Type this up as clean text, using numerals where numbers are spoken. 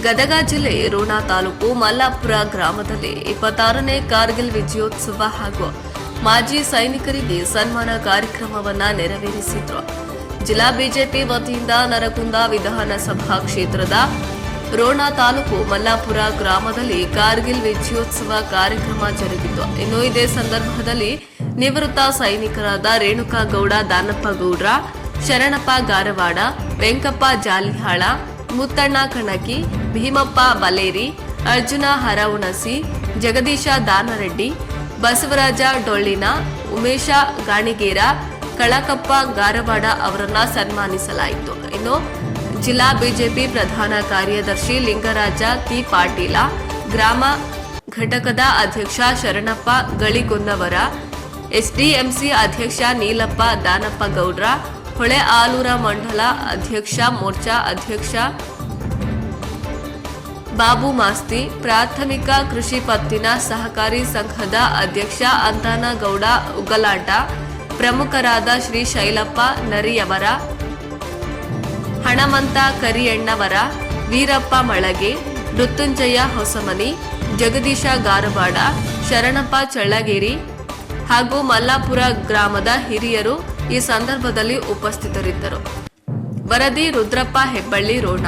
ಗದಗ ಜಿಲ್ಲೆ ರೋಣ ತಾಲೂಕು ಮಲ್ಲಾಪುರ ಗ್ರಾಮದಲ್ಲಿ 26ನೇ ಕಾರ್ಗಿಲ್ ವಿಜಯೋತ್ಸವ ಹಾಗೂ ಮಾಜಿ ಸೈನಿಕರಿಗೆ ಸನ್ಮಾನ ಕಾರ್ಯಕ್ರಮವನ್ನು ನೆರವೇರಿಸಿದ್ರು. ಜಿಲ್ಲಾ ಬಿಜೆಪಿ ವತಿಯಿಂದ ನರಗುಂದ ವಿಧಾನಸಭಾ ಕ್ಷೇತ್ರದ ರೋಣ ತಾಲೂಕು ಮಲ್ಲಾಪುರ ಗ್ರಾಮದಲ್ಲಿ ಕಾರ್ಗಿಲ್ ವಿಜಯೋತ್ಸವ ಕಾರ್ಯಕ್ರಮ ಜರುಗಿತು. ಇನ್ನು ಇದೇ ಸಂದರ್ಭದಲ್ಲಿ ನಿವೃತ್ತ ಸೈನಿಕರಾದ ರೇಣುಕಾಗೌಡ ದಾನಪ್ಪಗೌಡ್ರ, ಶರಣಪ್ಪ ಗಾರವಾಡ, ವೆಂಕಪ್ಪ ಜಾಲಿಹಾಳ, ಮುತ್ತಣ್ಣ ಕಣಕಿ, ಭೀಮಪ್ಪ ಬಲೇರಿ, ಅರ್ಜುನ ಹರವುಣಸಿ, ಜಗದೀಶ ದಾನರೆಡ್ಡಿ, ಬಸವರಾಜ ಡೊಳ್ಳಿನ, ಉಮೇಶ ಗಾಣಿಗೇರ, ಕಳಕಪ್ಪ ಗಾರವಾಡ ಅವರನ್ನ ಸನ್ಮಾನಿಸಲಾಯಿತು. ಇನ್ನು ಜಿಲ್ಲಾ ಬಿಜೆಪಿ ಪ್ರಧಾನ ಕಾರ್ಯದರ್ಶಿ ಲಿಂಗರಾಜ ತಿ ಪಾಟೀಲ, ಗ್ರಾಮ ಘಟಕದ ಅಧ್ಯಕ್ಷ ಶರಣಪ್ಪ ಗಳಿಗುನ್ನವರ, ಎಸ್ಡಿಎಂಸಿ ಅಧ್ಯಕ್ಷ ನೀಲಪ್ಪ ದಾನಪ್ಪಗೌಡ್ರ, ಹೊಳೆ ಆಲೂರ ಮಂಡಲ ಅಧ್ಯಕ್ಷ ಮೋರ್ಚಾ ಅಧ್ಯಕ್ಷ ಬಾಬು ಮಾಸ್ತಿ, ಪ್ರಾಥಮಿಕ ಕೃಷಿ ಪತ್ತಿನ ಸಹಕಾರಿ ಸಂಘದ ಅಧ್ಯಕ್ಷ ಅಂತಾನಗೌಡ ಉಗಲಾಟ, ಪ್ರಮುಖರಾದ ಶ್ರೀ ಶೈಲಪ್ಪ ನರಿಯವರ, ಹಣಮಂತ ಕರಿಯಣ್ಣವರ, ವೀರಪ್ಪ ಮಳಗೆ, ಮೃತ್ಯುಂಜಯ ಹೊಸಮನಿ, ಜಗದೀಶ ಗಾರವಾಡ, ಶರಣಪ್ಪ ಚಳ್ಳಗೇರಿ ಹಾಗೂ ಮಲ್ಲಾಪುರ ಗ್ರಾಮದ ಹಿರಿಯರು ಈ ಸಂದರ್ಭದಲ್ಲಿ ಉಪಸ್ಥಿತರಿದ್ದರು. ವರದಿ ರುದ್ರಪ್ಪ ಹೆಬ್ಬಳ್ಳಿ, ರೋಣ.